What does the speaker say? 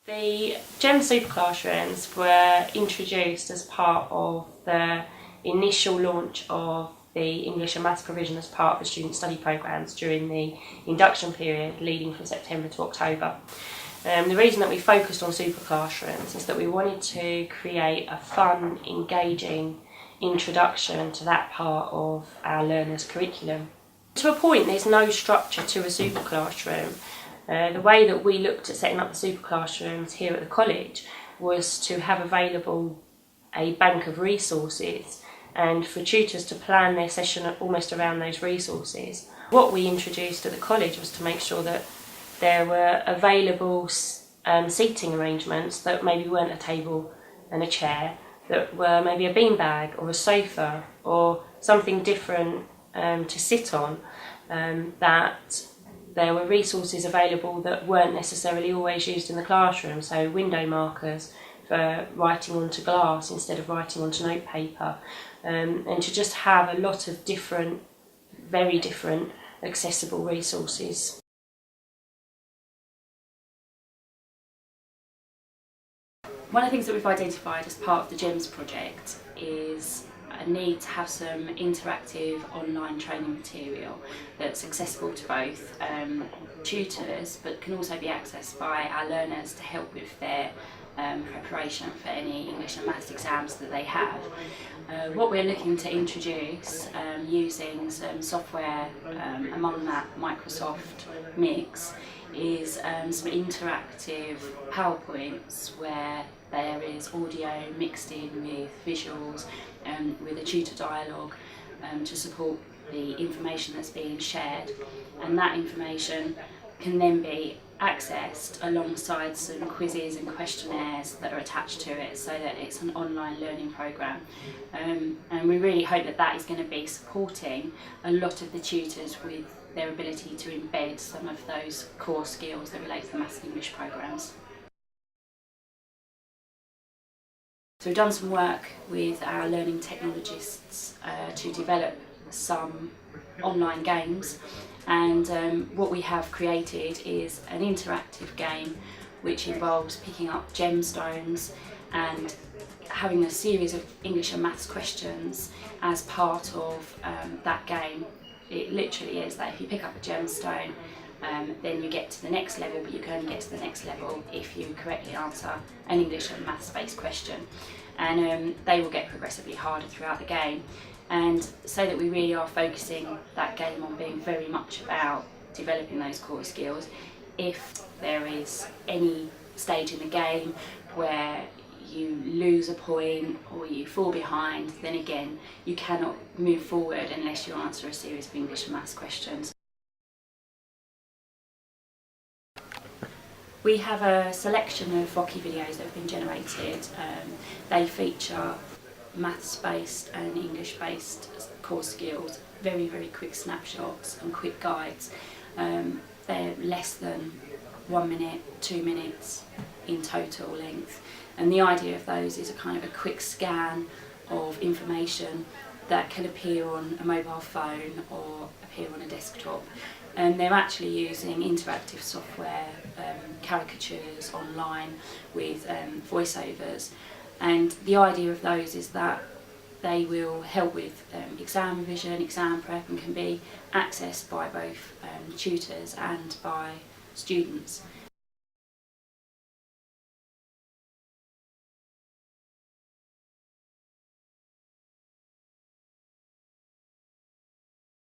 The GEM Super Classrooms were introduced as part of the initial launch of the English and Maths provision as part of the student study programmes during the induction period leading from September to October. The reason that we focused on Super Classrooms is that we wanted to create a fun, engaging introduction to that part of our learners' curriculum. To a point, there's no structure to a Super Classroom. The way that we looked at setting up the Super Classrooms here at the college was to have available a bank of resources and for tutors to plan their session almost around those resources. What we introduced at the college was to make sure that there were available seating arrangements that maybe weren't a table and a chair, that were maybe a beanbag or a sofa or something different to sit on, that there were resources available that weren't necessarily always used in the classroom, so window markers for writing onto glass instead of writing onto notepaper, and to just have a lot of different, very different accessible resources. One of the things that we've identified as part of the GEMS project is a need to have some interactive online training material that's accessible to both tutors but can also be accessed by our learners to help with their preparation for any English and Maths exams that they have. What we're looking to introduce using some software, among that Microsoft Mix, is some interactive PowerPoints where there is audio mixed in with visuals, with a tutor dialogue to support the information that's being shared, and that information can then be accessed alongside some quizzes and questionnaires that are attached to it, so that it's an online learning programme. And we really hope that that is going to be supporting a lot of the tutors with their ability to embed some of those core skills that relate to the Maths and English programmes. So we've done some work with our learning technologists to develop some online games, and what we have created is an interactive game which involves picking up gemstones and having a series of English and Maths questions as part of that game. It literally is that if you pick up a gemstone, then you get to the next level, but you can only get to the next level if you correctly answer an English and Maths based question, and they will get progressively harder throughout the game. And so that we really are focusing that game on being very much about developing those core skills, if there is any stage in the game where you lose a point or you fall behind, then again you cannot move forward unless you answer a series of English and Maths questions. We have a selection of Voki videos that have been generated. They feature Maths-based and English-based core skills, very, very quick snapshots and quick guides. They're less than 1 minute, 2 minutes in total length. And the idea of those is a kind of a quick scan of information that can appear on a mobile phone or appear on a desktop. And they're actually using interactive software, caricatures online with voiceovers. And the idea of those is that they will help with exam revision, exam prep, and can be accessed by both tutors and by students.